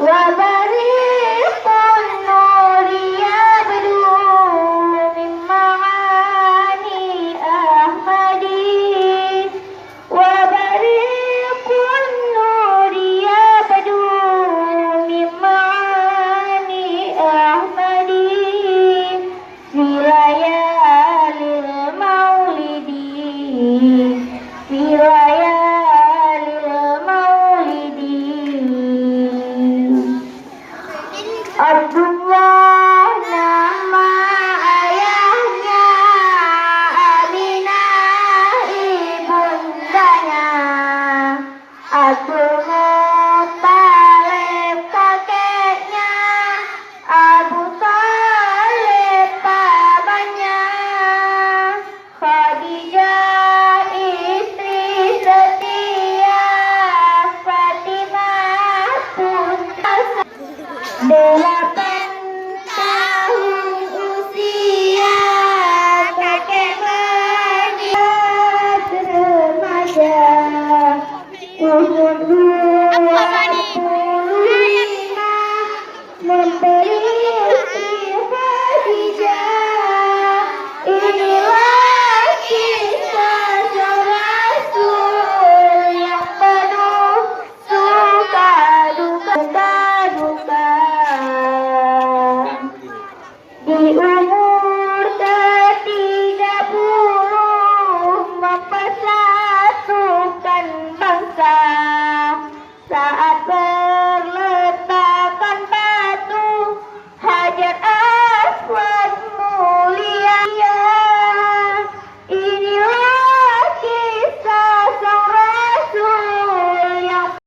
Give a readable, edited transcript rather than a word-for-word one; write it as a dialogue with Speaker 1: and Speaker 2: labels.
Speaker 1: وبريق النور يبدو من معاني أحمد وبريق النور يبدو من معاني أحمد في ليالي المولد في ليالي المولد Abdullah nama ayahnya, Aminah ibundanya, Abdul Muttalib kakeknya, Abu Thalib pamannya, Khadijah istri setia, Fatimah putri delapan